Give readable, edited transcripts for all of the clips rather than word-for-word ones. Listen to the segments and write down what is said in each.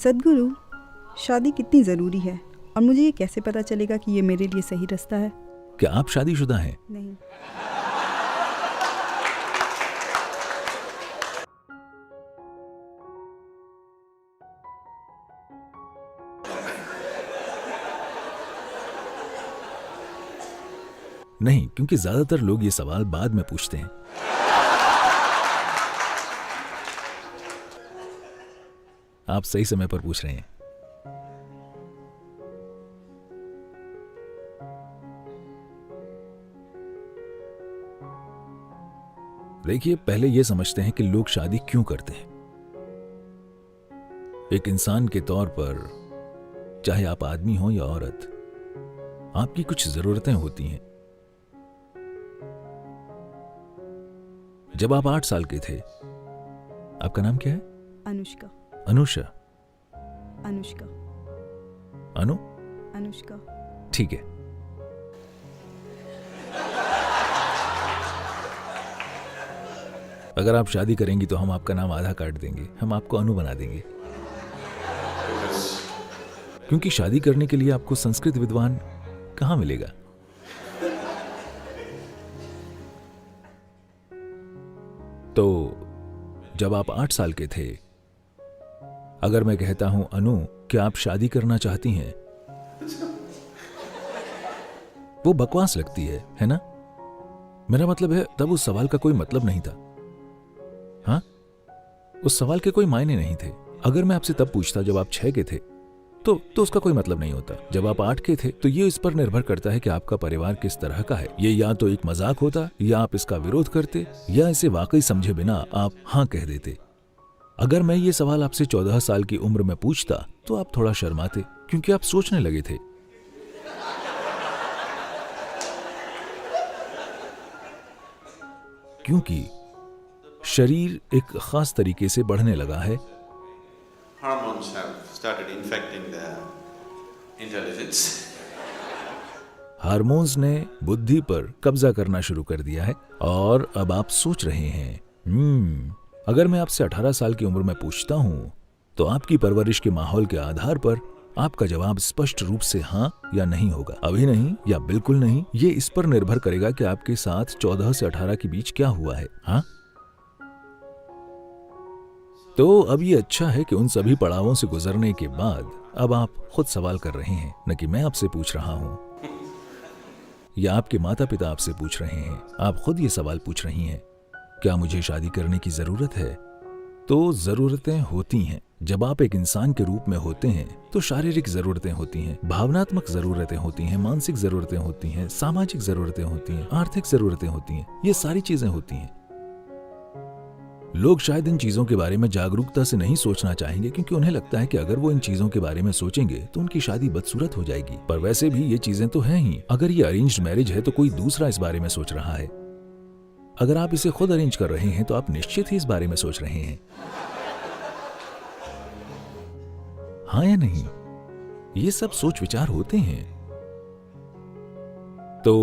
सद्गुरु, शादी कितनी ज़रूरी है और मुझे ये कैसे पता चलेगा कि ये मेरे लिए सही रास्ता है? क्या आप शादीशुदा हैं? नहीं। नहीं, क्योंकि ज्यादातर लोग ये सवाल बाद में पूछते हैं। आप सही समय पर पूछ रहे हैं। देखिए, पहले यह समझते हैं कि लोग शादी क्यों करते हैं। एक इंसान के तौर पर, चाहे आप आदमी हो या औरत, आपकी कुछ जरूरतें होती हैं। जब आप 8 साल के थे, आपका नाम क्या है? अनुष्का। अनुषा? अनुष्का। अनु? अनुष्का। ठीक है। अगर आप शादी करेंगी तो हम आपका नाम आधा काट देंगे, हम आपको अनु बना देंगे। क्योंकि शादी करने के लिए आपको संस्कृत विद्वान कहां मिलेगा। तो जब आप 8 साल के थे, अगर मैं कहता हूं अनु, क्या आप शादी करना चाहती हैं, वो बकवास लगती है ना? मेरा मतलब है, तब उस सवाल का कोई मतलब नहीं था। हाँ, उस सवाल के कोई मायने नहीं थे। अगर मैं आपसे तब पूछता जब आप 6 के थे, तो उसका कोई मतलब नहीं होता। जब आप 8 के थे, तो ये इस पर निर्भर करता है कि आपका परिवार किस तरह का है। ये या तो एक मजाक होता, या आप इसका विरोध करते, या इसे वाकई समझे बिना आप हाँ कह देते। अगर मैं ये सवाल आपसे 14 साल की उम्र में पूछता, तो आप थोड़ा शर्माते, क्योंकि आप सोचने लगे थे। क्योंकि शरीर एक खास तरीके से बढ़ने लगा है। Hormones have started infecting the intelligence. Hormones ने बुद्धि पर कब्जा करना शुरू कर दिया है और अब आप सोच रहे हैं, अगर मैं आपसे 18 साल की उम्र में पूछता हूं, तो आपकी परवरिश के माहौल के आधार पर आपका जवाब स्पष्ट रूप से हाँ या नहीं होगा। अभी नहीं या बिल्कुल नहीं, ये इस पर निर्भर करेगा कि आपके साथ 14 से 18 के बीच क्या हुआ है। हाँ, तो अब ये अच्छा है कि उन सभी पड़ावों से गुजरने के बाद अब आप खुद सवाल कर रहे हैं, न कि मैं आपसे पूछ रहा हूं या आपके माता पिता आपसे पूछ रहे हैं। आप खुद ये सवाल पूछ रही हैं, क्या मुझे शादी करने की जरूरत है? तो जरूरतें होती हैं। जब आप एक इंसान के रूप में होते हैं, तो शारीरिक जरूरतें होती हैं, भावनात्मक जरूरतें होती हैं, मानसिक जरूरतें होती हैं, सामाजिक जरूरतें होती हैं, आर्थिक जरूरतें होती हैं। ये सारी चीजें होती हैं। लोग शायद इन चीजों के बारे में जागरूकता से नहीं सोचना चाहेंगे, क्योंकि उन्हें लगता है कि अगर वो इन चीजों के बारे में सोचेंगे तो उनकी शादी बदसूरत हो जाएगी। पर वैसे भी ये चीजें तो हैं ही। अगर ये अरेंज्ड मैरिज है तो कोई दूसरा इस बारे में सोच रहा है। अगर आप इसे खुद अरेंज कर रहे हैं तो आप निश्चित ही इस बारे में सोच रहे हैं। हाँ या नहीं? ये सब सोच विचार होते हैं। तो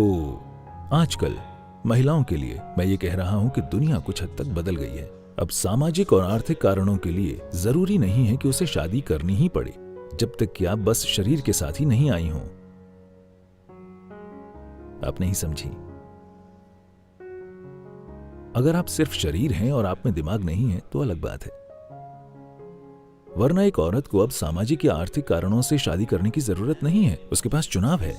आजकल महिलाओं के लिए मैं ये कह रहा हूं कि दुनिया कुछ हद तक बदल गई है। अब सामाजिक और आर्थिक कारणों के लिए जरूरी नहीं है कि उसे शादी करनी ही पड़े, जब तक कि आप बस शरीर के साथ ही नहीं आई हों। आप नहीं समझी? अगर आप सिर्फ शरीर हैं और आप में दिमाग नहीं है तो अलग बात है। वरना एक औरत को अब सामाजिक या आर्थिक कारणों से शादी करने की जरूरत नहीं है। उसके पास चुनाव है।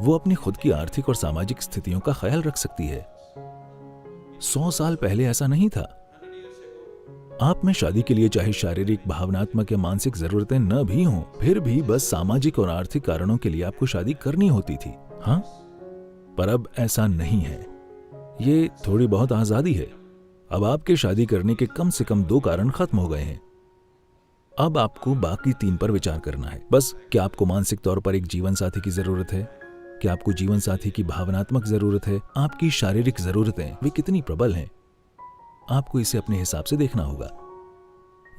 वो अपनी खुद की आर्थिक और सामाजिक स्थितियों का ख्याल रख सकती है। 100 साल पहले ऐसा नहीं था। आप में शादी के लिए चाहे शारीरिक, भावनात्मक या मानसिक जरूरतें न भी हों, फिर भी बस सामाजिक और आर्थिक कारणों के लिए आपको शादी करनी होती थी। हाँ, पर अब ऐसा नहीं है। ये थोड़ी बहुत आजादी है। अब आपके शादी करने के कम से कम 2 कारण खत्म हो गए हैं। अब आपको बाकी 3 पर विचार करना है। बस, क्या आपको मानसिक तौर पर एक जीवन साथी की जरूरत है? क्या आपको जीवन साथी की भावनात्मक जरूरत है? आपकी शारीरिक जरूरतें वे कितनी प्रबल हैं? आपको इसे अपने हिसाब से देखना होगा।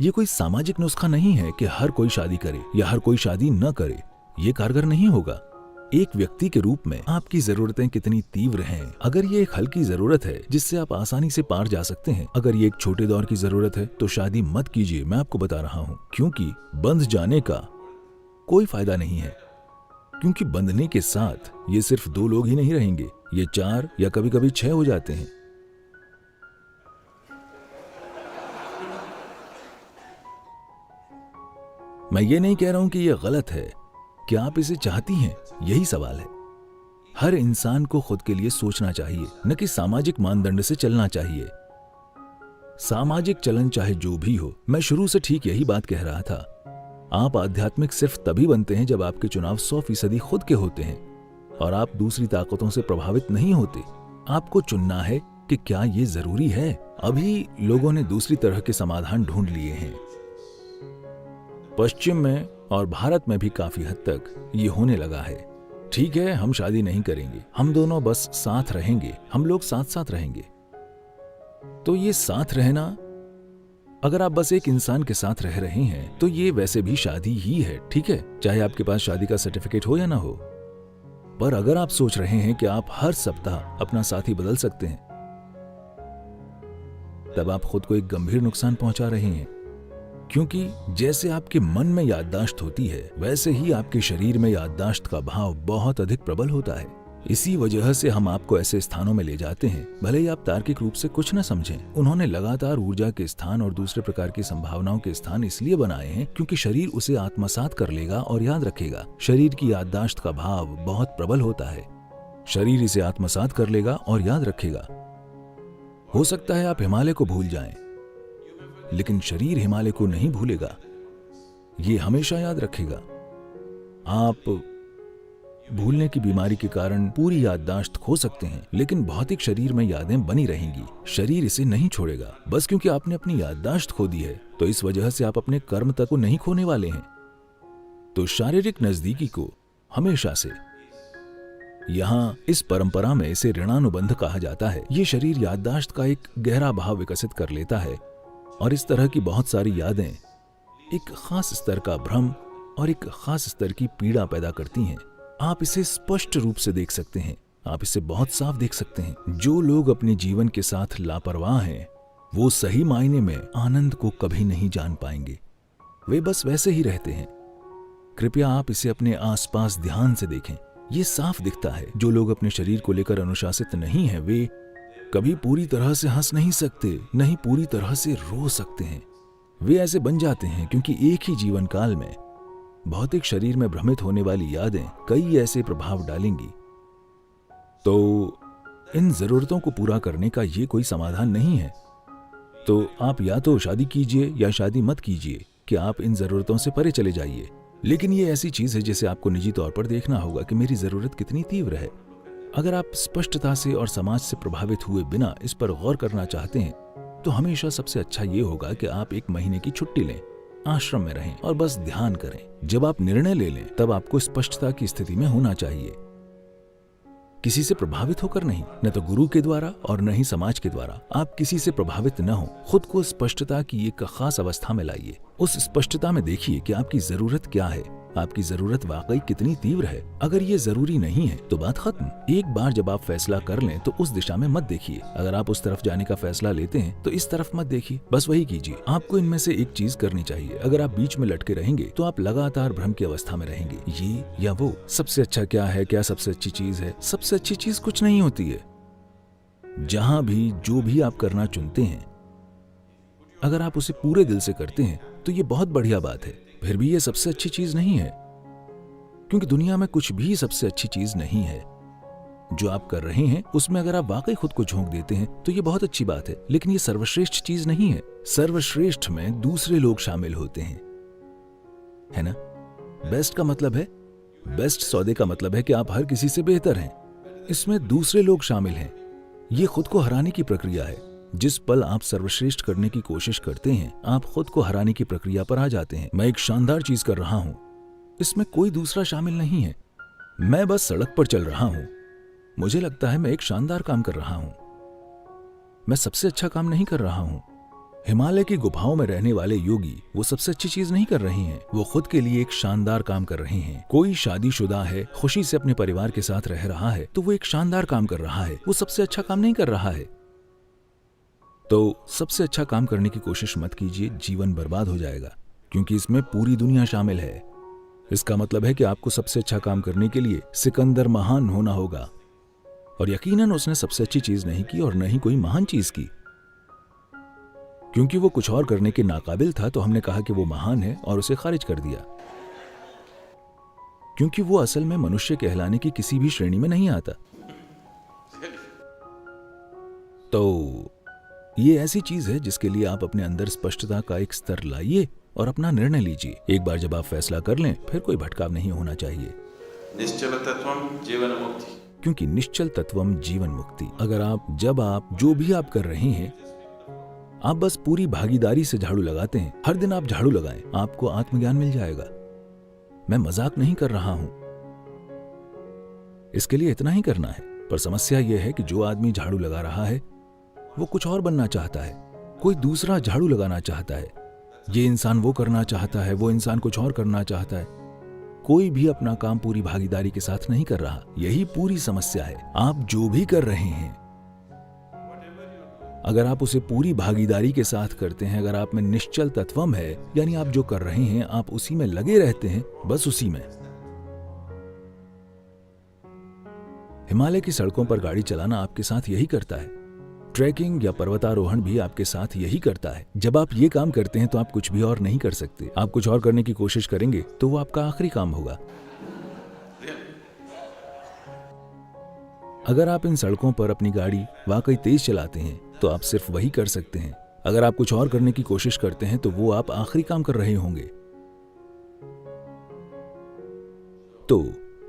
यह कोई सामाजिक नुस्खा नहीं है कि हर कोई शादी करे या हर कोई शादी न करे। यह कारगर नहीं होगा। एक व्यक्ति के रूप में आपकी जरूरतें कितनी तीव्र हैं। अगर ये एक हल्की जरूरत है जिससे आप आसानी से पार जा सकते हैं, अगर ये एक छोटे दौर की जरूरत है, तो शादी मत कीजिए। मैं आपको बता रहा हूँ, क्योंकि बंध जाने का कोई फायदा नहीं है। क्योंकि बंधने के साथ ये सिर्फ 2 लोग ही नहीं रहेंगे, ये 4 या कभी कभी 6 हो जाते हैं। मैं ये नहीं कह रहा हूं कि यह गलत है। क्या आप इसे चाहती हैं? यही सवाल है। हर इंसान को खुद के लिए सोचना चाहिए, न कि सामाजिक मानदंड से चलना चाहिए। सामाजिक चलन चाहे जो भी हो, मैं शुरू से ठीक यही बात कह रहा था। आप आध्यात्मिक सिर्फ तभी बनते हैं जब आपके चुनाव 100% खुद के होते हैं और आप दूसरी ताकतों से प्रभावित नहीं होते। आपको चुनना है कि क्या ये जरूरी है। अभी लोगों ने दूसरी तरह के समाधान ढूंढ लिए हैं। पश्चिम में और भारत में भी काफी हद तक ये होने लगा है। ठीक है, हम शादी नहीं करेंगे, हम दोनों बस साथ रहेंगे, हम लोग साथ साथ रहेंगे। तो ये साथ रहना, अगर आप बस एक इंसान के साथ रह रहे हैं तो ये वैसे भी शादी ही है। ठीक है, चाहे आपके पास शादी का सर्टिफिकेट हो या ना हो। पर अगर आप सोच रहे हैं कि आप हर सप्ताह अपना साथी बदल सकते हैं, तब आप खुद को एक गंभीर नुकसान पहुंचा रहे हैं। क्योंकि जैसे आपके मन में याददाश्त होती है, वैसे ही आपके शरीर में याददाश्त का भाव बहुत अधिक प्रबल होता है। इसी वजह से हम आपको ऐसे स्थानों में ले जाते हैं, भले ही आप तार्किक रूप से कुछ न समझें। उन्होंने लगातार ऊर्जा के स्थान और दूसरे प्रकार की संभावनाओं के स्थान इसलिए बनाए हैं क्योंकि शरीर उसे आत्मसात कर लेगा और याद रखेगा। शरीर की याददाश्त का भाव बहुत प्रबल होता है। शरीर इसे आत्मसात कर लेगा और याद रखेगा। हो सकता है आप हिमालय को भूल जाएं, लेकिन शरीर हिमालय को नहीं भूलेगा, ये हमेशा याद रखेगा। आप भूलने की बीमारी के कारण पूरी याददाश्त खो सकते हैं, लेकिन भौतिक शरीर में यादें बनी रहेंगी। शरीर इसे नहीं छोड़ेगा। बस क्योंकि आपने अपनी याददाश्त खो दी है, तो इस वजह से आप अपने कर्म तक को नहीं खोने वाले हैं। तो शारीरिक नजदीकी को हमेशा से, यहाँ इस परंपरा में इसे ऋणानुबंध कहा जाता है। ये शरीर याददाश्त का एक गहरा भाव विकसित कर लेता है और इस तरह की बहुत सारी यादें एक खास स्तर का भ्रम और एक खास स्तर की पीड़ा पैदा करती हैं। आप इसे स्पष्ट रूप से देख सकते हैं, आप इसे बहुत साफ देख सकते हैं। जो लोग अपने जीवन के साथ लापरवाह हैं, वो सही मायने में आनंद को कभी नहीं जान पाएंगे। वे बस वैसे ही रहते हैं। कृपया आप इसे अपने आसपास ध्यान से देखें। ये साफ दिखता है। जो लोग अपने शरीर को लेकर अनुशासित नहीं हैं, वे कभी पूरी तरह से हंस नहीं सकते, नहीं पूरी तरह से रो सकते हैं। वे ऐसे बन जाते हैं क्योंकि एक ही जीवन काल में भौतिक शरीर में भ्रमित होने वाली यादें कई ऐसे प्रभाव डालेंगी। तो इन जरूरतों को पूरा करने का ये कोई समाधान नहीं है। तो आप या तो शादी कीजिए या शादी मत कीजिए कि आप इन जरूरतों से परे चले जाइए। लेकिन ये ऐसी चीज है जिसे आपको निजी तौर पर देखना होगा कि मेरी जरूरत कितनी तीव्र है। अगर आप स्पष्टता से और समाज से प्रभावित हुए बिना इस पर गौर करना चाहते हैं, तो हमेशा सबसे अच्छा ये होगा कि आप 1 महीने की छुट्टी लें, आश्रम में रहें और बस ध्यान करें। जब आप निर्णय ले लें, तब आपको स्पष्टता की स्थिति में होना चाहिए। किसी से प्रभावित होकर नहीं, न तो गुरु के द्वारा और न ही समाज के द्वारा। आप किसी से प्रभावित न हो। खुद को स्पष्टता की एक खास अवस्था में लाइए। उस स्पष्टता में देखिए कि आपकी जरूरत क्या है, आपकी जरूरत वाकई कितनी तीव्र है। अगर ये जरूरी नहीं है तो बात खत्म। एक बार जब आप फैसला कर लें तो उस दिशा में मत देखिए। अगर आप उस तरफ जाने का फैसला लेते हैं तो इस तरफ मत देखिए, बस वही कीजिए। आपको इनमें से एक चीज करनी चाहिए। अगर आप बीच में लटके रहेंगे तो आप लगातार भ्रम की अवस्था में रहेंगे। ये या वो, सबसे अच्छा क्या है, क्या सबसे अच्छी चीज है। सबसे अच्छी चीज कुछ नहीं होती है। जहां भी जो भी आप करना चुनते हैं, अगर आप उसे पूरे दिल से करते हैं तो ये बहुत बढ़िया बात है। फिर भी ये सबसे अच्छी चीज नहीं है, क्योंकि दुनिया में कुछ भी सबसे अच्छी चीज नहीं है। जो आप कर रहे हैं उसमें अगर आप वाकई खुद को झोंक देते हैं तो ये बहुत अच्छी बात है, लेकिन ये सर्वश्रेष्ठ चीज नहीं है। सर्वश्रेष्ठ में दूसरे लोग शामिल होते हैं, है ना? बेस्ट का मतलब है, बेस्ट सौदे का मतलब है कि आप हर किसी से बेहतर हैं। इसमें दूसरे लोग शामिल हैं। ये खुद को हराने की प्रक्रिया है। जिस पल आप सर्वश्रेष्ठ करने की कोशिश करते हैं, आप खुद को हराने की प्रक्रिया पर आ जाते हैं। मैं एक शानदार चीज कर रहा हूं, इसमें कोई दूसरा शामिल नहीं है। मैं बस सड़क पर चल रहा हूं। मुझे लगता है मैं एक शानदार काम कर रहा हूं। मैं सबसे अच्छा काम नहीं कर रहा हूं, हिमालय की गुफाओं में रहने वाले योगी वो सबसे अच्छी चीज नहीं कर रहे हैं, वो खुद के लिए एक शानदार काम कर रहे हैं। कोई शादीशुदा है, खुशी से अपने परिवार के साथ रह रहा है, तो वो एक शानदार काम कर रहा है, वो सबसे अच्छा काम नहीं कर रहा है। तो सबसे अच्छा काम करने की कोशिश मत कीजिए, जीवन बर्बाद हो जाएगा, क्योंकि इसमें पूरी दुनिया शामिल है। इसका मतलब है कि आपको सबसे अच्छा काम करने के लिए सिकंदर महान होना होगा, और यकीनन उसने सबसे अच्छी चीज नहीं की और न ही कोई महान चीज की। क्योंकि वो कुछ और करने के नाकाबिल था, तो हमने कहा कि वो महान है और उसे खारिज कर दिया, क्योंकि वो असल में मनुष्य कहलाने की किसी भी श्रेणी में नहीं आता। तो ये ऐसी चीज है जिसके लिए आप अपने अंदर स्पष्टता का एक स्तर लाइए और अपना निर्णय लीजिए। एक बार जब आप फैसला कर लें, फिर कोई भटकाव नहीं होना चाहिए। निश्चल तत्वम जीवन मुक्ति, क्योंकि निश्चल तत्वम जीवन मुक्ति। अगर जब आप जो भी आप कर रहे हैं, आप बस पूरी भागीदारी से झाड़ू लगाते हैं, हर दिन आप झाड़ू लगाएं, आपको आत्मज्ञान मिल जाएगा। मैं मजाक नहीं कर रहा हूं, इसके लिए इतना ही करना है। पर समस्या यह है कि जो आदमी झाड़ू लगा रहा है वो कुछ और बनना चाहता है, कोई दूसरा झाड़ू लगाना चाहता है। ये इंसान वो करना चाहता है, वो इंसान कुछ और करना चाहता है। कोई भी अपना काम पूरी भागीदारी के साथ नहीं कर रहा। यही पूरी समस्या है। आप जो भी कर रहे हैं, अगर आप उसे पूरी भागीदारी के साथ करते हैं, अगर आप में निश्चल तत्वम है, यानी आप जो कर रहे हैं आप उसी में लगे रहते हैं, बस उसी में। हिमालय की सड़कों पर गाड़ी चलाना आपके साथ यही करता है। ट्रैकिंग या पर्वतारोहण भी आपके साथ यही करता है। जब आप ये काम करते हैं तो आप कुछ भी और नहीं कर सकते। आप कुछ और करने की कोशिश करेंगे तो वो आपका आखिरी काम होगा। अगर आप इन सड़कों पर अपनी गाड़ी वाकई तेज चलाते हैं तो आप सिर्फ वही कर सकते हैं। अगर आप कुछ और करने की कोशिश करते हैं तो वो आप आखिरी काम कर रहे होंगे। तो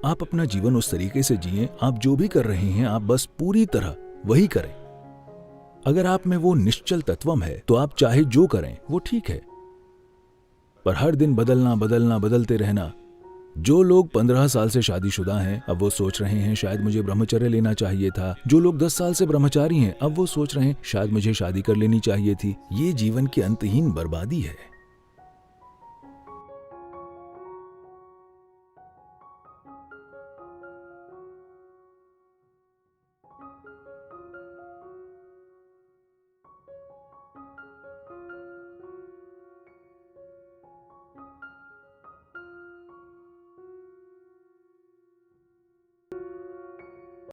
आप अपना जीवन उस तरीके से जिएं, आप जो भी कर रहे हैं आप बस पूरी तरह वही करें। अगर आप में वो निश्चल तत्वम है तो आप चाहे जो करें वो ठीक है, पर हर दिन बदलते रहना। जो लोग 15 साल से शादीशुदा हैं अब वो सोच रहे हैं शायद मुझे ब्रह्मचर्य लेना चाहिए था। जो लोग 10 साल से ब्रह्मचारी हैं अब वो सोच रहे हैं शायद मुझे शादी कर लेनी चाहिए थी। ये जीवन की अंतहीन बर्बादी है।